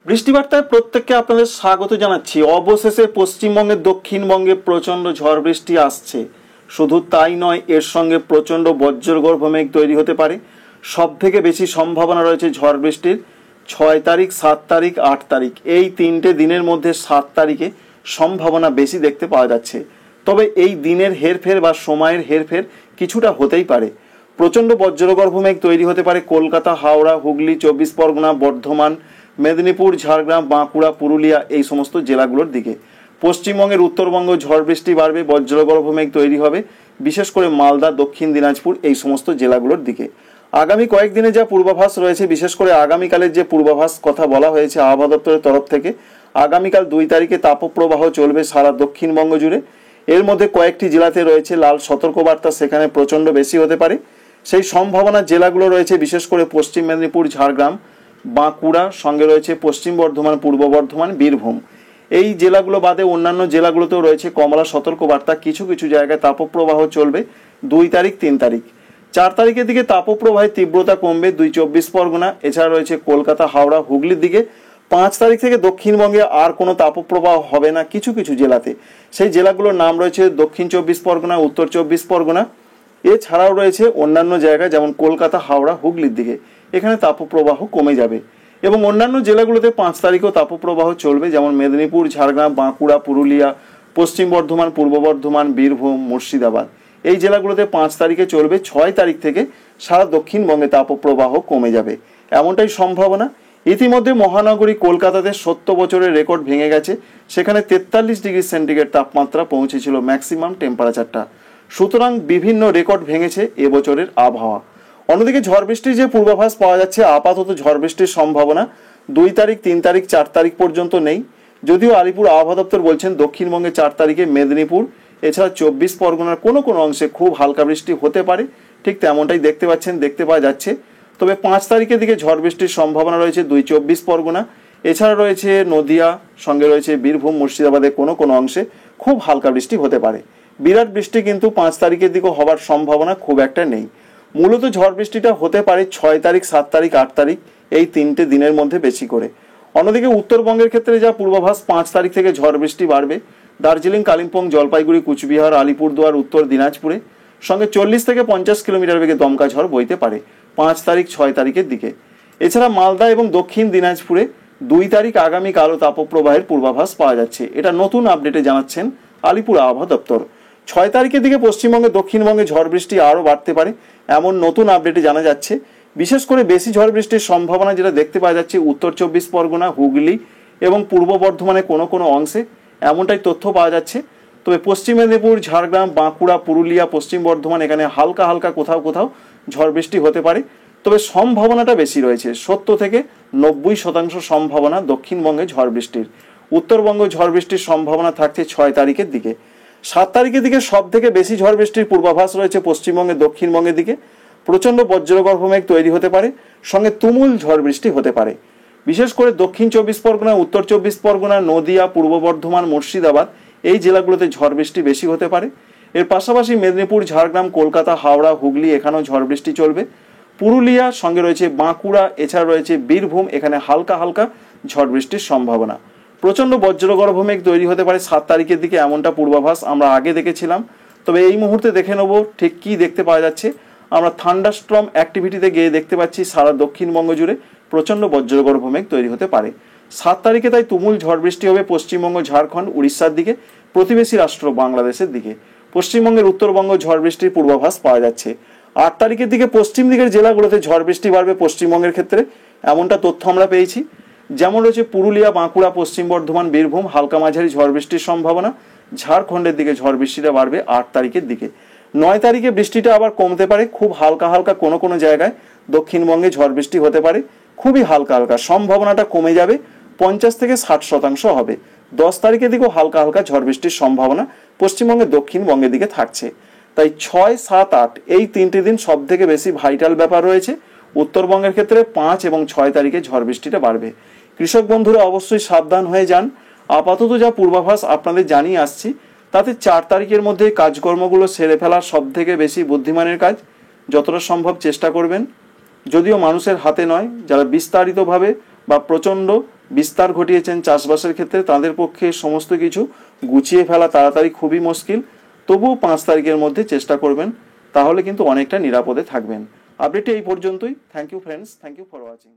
বৃষ্টিবার্তায় প্রত্যেককে আপনাদের স্বাগত জানাচ্ছি। অবশেষে পশ্চিমবঙ্গের দক্ষিণবঙ্গে প্রচণ্ড ঝড় বৃষ্টি আসছে। শুধু তাই নয়, এর সঙ্গে প্রচণ্ড বজ্রগর্ভ মেঘ তৈরি হতে পারে। সব থেকে বেশি সম্ভাবনা রয়েছে ঝড় বৃষ্টির 6 তারিখ, 7 তারিখ, 8 তারিখ। এই তিনটে দিনের মধ্যে 7 তারিখে সম্ভাবনা বেশি দেখতে পাওয়া যাচ্ছে। তবে এই দিনের হেরফের বা সময়ের হেরফের কিছুটা হতেই পারে। প্রচণ্ড বজ্রগর্ভ মেঘ তৈরি হতে পারে কলকাতা, হাওড়া, হুগলি, 24 পরগনা, বর্ধমান, মেদিনীপুর, ঝাড়গ্রাম, বাঁকুড়া, পুরুলিয়া এই সমস্ত জেলাগুলোর দিকে। পশ্চিমবঙ্গের উত্তরবঙ্গ ঝড় বৃষ্টি বাড়বে, বজ্রগর্ভ মেঘ তৈরি হবে বিশেষ করে মালদা, দক্ষিণ দিনাজপুর এই সমস্ত জেলাগুলোর দিকে। আগামী কয়েকদিনে যা পূর্বাভাস রয়েছে, বিশেষ করে আগামীকালের যে পূর্বাভাস কথা বলা হয়েছে আবহাওয়া দপ্তরের তরফ থেকে, আগামীকাল 2 তারিখে তাপপ্রবাহ চলবে সারা দক্ষিণবঙ্গ জুড়ে। এর মধ্যে কয়েকটি জেলাতে রয়েছে লাল সতর্কবার্তা, সেখানে প্রচণ্ড বেশি হতে পারে। সেই সম্ভাবনার জেলাগুলো রয়েছে বিশেষ করে পশ্চিম মেদিনীপুর, ঝাড়গ্রাম, বাঁকুড়া, সঙ্গে রয়েছে পশ্চিম বর্ধমান, পূর্ব বর্ধমান, বীরভূম। এই জেলাগুলো বাদে অন্যান্য জেলাগুলোতেও রয়েছে কমলা সতর্কবার্তা। কিছু কিছু জায়গায় তাপপ্রবাহ চলবে 2 তারিখ, 3 তারিখ। 4 তারিখের দিকে তাপপ্রবাহের তীব্রতা কমবে 24 পরগনা, এছাড়া রয়েছে কলকাতা, হাওড়া, হুগলির দিকে। 5 তারিখ থেকে দক্ষিণবঙ্গে আর কোনো তাপপ্রবাহ হবে না কিছু কিছু জেলাতে। সেই জেলাগুলোর নাম রয়েছে দক্ষিণ 24 পরগনা, উত্তর 24 পরগনা, এছাড়াও রয়েছে অন্যান্য জায়গায় যেমন কলকাতা, হাওড়া, হুগলির দিকে। এখানে তাপপ্রবাহ কমে যাবে এবং অন্যান্য জেলাগুলোতে 5 তারিখেও তাপপ্রবাহ চলবে, যেমন মেদিনীপুর, ঝাড়গ্রাম, বাঁকুড়া, পুরুলিয়া, পশ্চিম বর্ধমান, পূর্ব বর্ধমান, বীরভূম, মুর্শিদাবাদ এই জেলাগুলোতে 5 তারিখে চলবে। 6 তারিখ থেকে সারা দক্ষিণবঙ্গে তাপপ্রবাহ কমে যাবে, এমনটাই সম্ভাবনা। ইতিমধ্যে মহানগরী কলকাতাতে 70 বছরের রেকর্ড ভেঙে গেছে। সেখানে 43 ডিগ্রি সেন্টিগ্রেড তাপমাত্রা পৌঁছেছিল ম্যাক্সিমাম টেম্পারেচারটা। সুতরাং বিভিন্ন রেকর্ড ভেঙেছে এবছরের আবহাওয়া। অন্যদিকে ঝড় বৃষ্টির যে পূর্বাভাস পাওয়া যাচ্ছে, আপাতত ঝড় বৃষ্টির সম্ভাবনা 2 তারিখ, 3 তারিখ, 4 তারিখ পর্যন্ত নেই। যদিও আলিপুর আবহাওয়া দপ্তর বলছেন দক্ষিণবঙ্গে 4 তারিখে মেদিনীপুর এছাড়া 24 পরগনার কোনো কোনো অংশে খুব হালকা বৃষ্টি হতে পারে। ঠিক তেমনটাই দেখতে পাওয়া যাচ্ছে। তবে 5 তারিখের দিকে ঝড় বৃষ্টির সম্ভাবনা রয়েছে 24 পরগনা, এছাড়া রয়েছে নদিয়া, সঙ্গে রয়েছে বীরভূম, মুর্শিদাবাদের কোনো কোনো অংশে খুব হালকা বৃষ্টি হতে পারে। বিরাট বৃষ্টি কিন্তু 5 তারিখের দিকে হবার সম্ভাবনা খুব একটা নেই। মূলত ঝড় বৃষ্টিটা হতে পারে 6 তারিখ, 7 তারিখ, 8 তারিখ এই তিনটে দিনের মধ্যে বেশি করে। অন্যদিকে উত্তরবঙ্গের ক্ষেত্রে যা পূর্বাভাস, 5 তারিখ থেকে ঝড় বৃষ্টি বাড়বে দার্জিলিং, কালিম্পং, জলপাইগুড়ি, কুচবিহার, আলিপুরদুয়ার, উত্তর দিনাজপুরে। সঙ্গে 40 থেকে 50 কিলোমিটার বেগে দমকা ঝড় বইতে পারে 5 তারিখ, 6 তারিখের দিকে। এছাড়া মালদা এবং দক্ষিণ দিনাজপুরে 2 তারিখ আগামীকালও তাপপ্রবাহের পূর্বাভাস পাওয়া যাচ্ছে। এটা নতুন আপডেটে জানাচ্ছেন আলিপুর আবহাওয়া দপ্তর। 6 তারিখের দিকে পশ্চিমবঙ্গে, দক্ষিণবঙ্গে ঝড় বৃষ্টি আরও বাড়তে পারে এমন নতুন আপডেটে জানা যাচ্ছে। বিশেষ করে বেশি ঝড় বৃষ্টির সম্ভাবনা যেটা দেখতে পাওয়া যাচ্ছে উত্তর 24 পরগনা, হুগলি এবং পূর্ব বর্ধমানে কোনো কোনো অংশে, এমনটাই তথ্য পাওয়া যাচ্ছে। তবে পশ্চিম মেদিনীপুর, ঝাড়গ্রাম, বাঁকুড়া, পুরুলিয়া, পশ্চিম বর্ধমান এখানে হালকা হালকা কোথাও কোথাও ঝড় বৃষ্টি হতে পারে। তবে সম্ভাবনাটা বেশি রয়েছে, 70 থেকে 90% সম্ভাবনা দক্ষিণবঙ্গে ঝড় বৃষ্টির। উত্তরবঙ্গে ঝড় বৃষ্টির সম্ভাবনা থাকছে 6 তারিখের দিকে। 7 তারিখের দিকে সব থেকে বেশি ঝড় বৃষ্টির পূর্বাভাস রয়েছে পশ্চিমবঙ্গে, দক্ষিণবঙ্গের দিকে। প্রচণ্ড বজ্রগর্ভ মেঘ তৈরি হতে পারে, সঙ্গে তুমুল ঝড় বৃষ্টি হতে পারে। বিশেষ করে দক্ষিণ 24 পরগনা, উত্তর 24 পরগনা, নদিয়া, পূর্ব বর্ধমান, মুর্শিদাবাদ এই জেলাগুলোতে ঝড় বৃষ্টি বেশি হতে পারে। এর পাশাপাশি মেদিনীপুর, ঝাড়গ্রাম, কলকাতা, হাওড়া, হুগলি এখানেও ঝড় বৃষ্টি চলবে। পুরুলিয়া, সঙ্গে রয়েছে বাঁকুড়া, এছাড়া রয়েছে বীরভূম, এখানে হালকা হালকা ঝড় বৃষ্টির সম্ভাবনা। প্রচণ্ড বজ্রগর্ভ মেঘ তৈরি হতে পারে 7 তারিখের দিকে, এমনটা পূর্বাভাস আমরা আগে দেখেছিলাম। তবে এই মুহূর্তে দেখে নেব ঠিক কী দেখতে পাওয়া যাচ্ছে। আমরা থান্ডারস্টর্ম অ্যাক্টিভিটিতে গিয়ে দেখতে পাচ্ছি সারা দক্ষিণবঙ্গ জুড়ে প্রচণ্ড বজ্রগর্ভ মেঘ তৈরি হতে পারে 7 তারিখে। তাই তুমুল ঝড় বৃষ্টি হবে পশ্চিমবঙ্গ, ঝাড়খণ্ড, উড়িষ্যার দিকে, প্রতিবেশী রাষ্ট্র বাংলাদেশের দিকে। পশ্চিমবঙ্গের উত্তরবঙ্গ ঝড় বৃষ্টির পূর্বাভাস পাওয়া যাচ্ছে। 8 তারিখের দিকে পশ্চিম দিকের জেলাগুলোতে ঝড় বৃষ্টি বাড়বে পশ্চিমবঙ্গের ক্ষেত্রে, এমনটা তথ্য আমরা পেয়েছি। যেমন রয়েছে পুরুলিয়া, বাঁকুড়া, পশ্চিম বর্ধমান, বীরভূম হালকা মাঝারি ঝড় বৃষ্টির সম্ভাবনা। ঝাড়খণ্ডের দিকে ঝড় বৃষ্টিটা বাড়বে 8 তারিখের দিকে। 9 তারিখে বৃষ্টিটা আবার কমতে পারে, খুব হালকা হালকা কোনো কোনো জায়গায় দক্ষিণবঙ্গে ঝড় বৃষ্টি হতে পারে, খুবই হালকা হালকা। সম্ভাবনাটা কমে যাবে, 50 থেকে 60% হবে। 10 তারিখের দিকেও হালকা হালকা ঝড় বৃষ্টির সম্ভাবনা পশ্চিমবঙ্গের দক্ষিণবঙ্গের দিকে থাকছে। তাই 6, 7, 8 এই তিনটি দিন সব থেকে বেশি ভাইটাল ব্যাপার রয়েছে। উত্তরবঙ্গের ক্ষেত্রে 5 এবং 6 তারিখে ঝড় বৃষ্টিটা বাড়বে। কৃষক বন্ধুরা অবশ্যই সাবধান হয়ে যান। আপাতত যা পূর্বাভাস আপনাদের জানিয়ে আসছি, তাতে 4 তারিখের মধ্যে কাজকর্মগুলো সেরে ফেলা সব থেকে বেশি বুদ্ধিমানের কাজ। যতটা সম্ভব চেষ্টা করবেন, যদিও মানুষের হাতে নয়, যারা বিস্তারিতভাবে বা প্রচণ্ড বিস্তার ঘটিয়েছেন চাষবাসের ক্ষেত্রে, তাদের পক্ষে সমস্ত কিছু গুছিয়ে ফেলা তাড়াতাড়ি খুবই মুশকিল। তবুও 5 তারিখের মধ্যে চেষ্টা করবেন, তাহলে কিন্তু অনেকটা নিরাপদে থাকবেন। আপডেটটি এই পর্যন্তই। Thank you friends, thank you for watching.